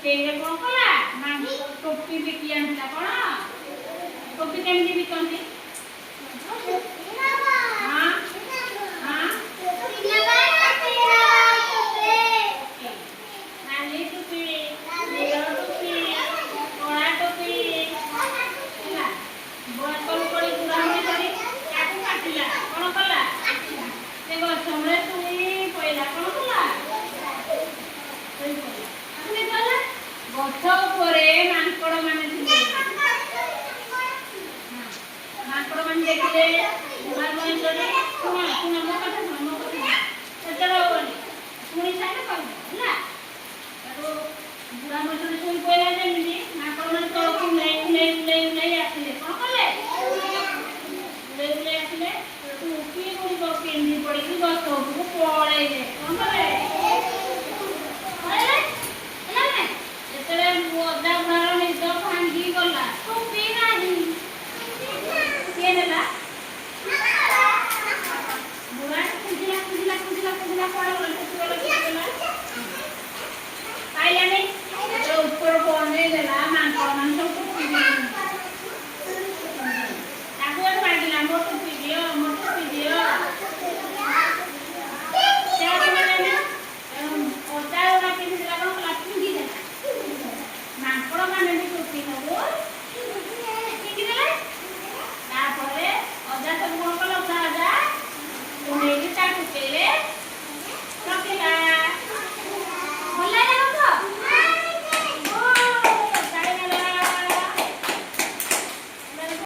ସେଇରେ କଣ କଲା ନା ଟୋପି ବିକି ଆଣିଲା। କଣ ଟୋପି କେମିତି ବିକନ୍ତି? ନାଲି ଟୋପି, ନୀଳ ଟୋପି, କଳା ଟୋପି ହେଲା। ବୋତଲ କରି ବୁଢ଼ାବୁଢ଼ୀ କରି ତାକୁ କାଟିଲା। କଣ କଲା? ସେ ଗଛ ମୂଳେ ଶୋଇ ପଇଲା। କଣ କଲା? ଶୋଇ ପଇଲା। ଶୋଇ ପଇଲା। ଗଛ ଉପରେ ମାଙ୍କଡ ମାନେ ଥିଲେ। ମାଙ୍କଡ ମାନେ ଦେଖିଲେ ବୁଢ଼ା ବୁଢ଼ୀ କରି ଶୁଣ ମୋ କଥା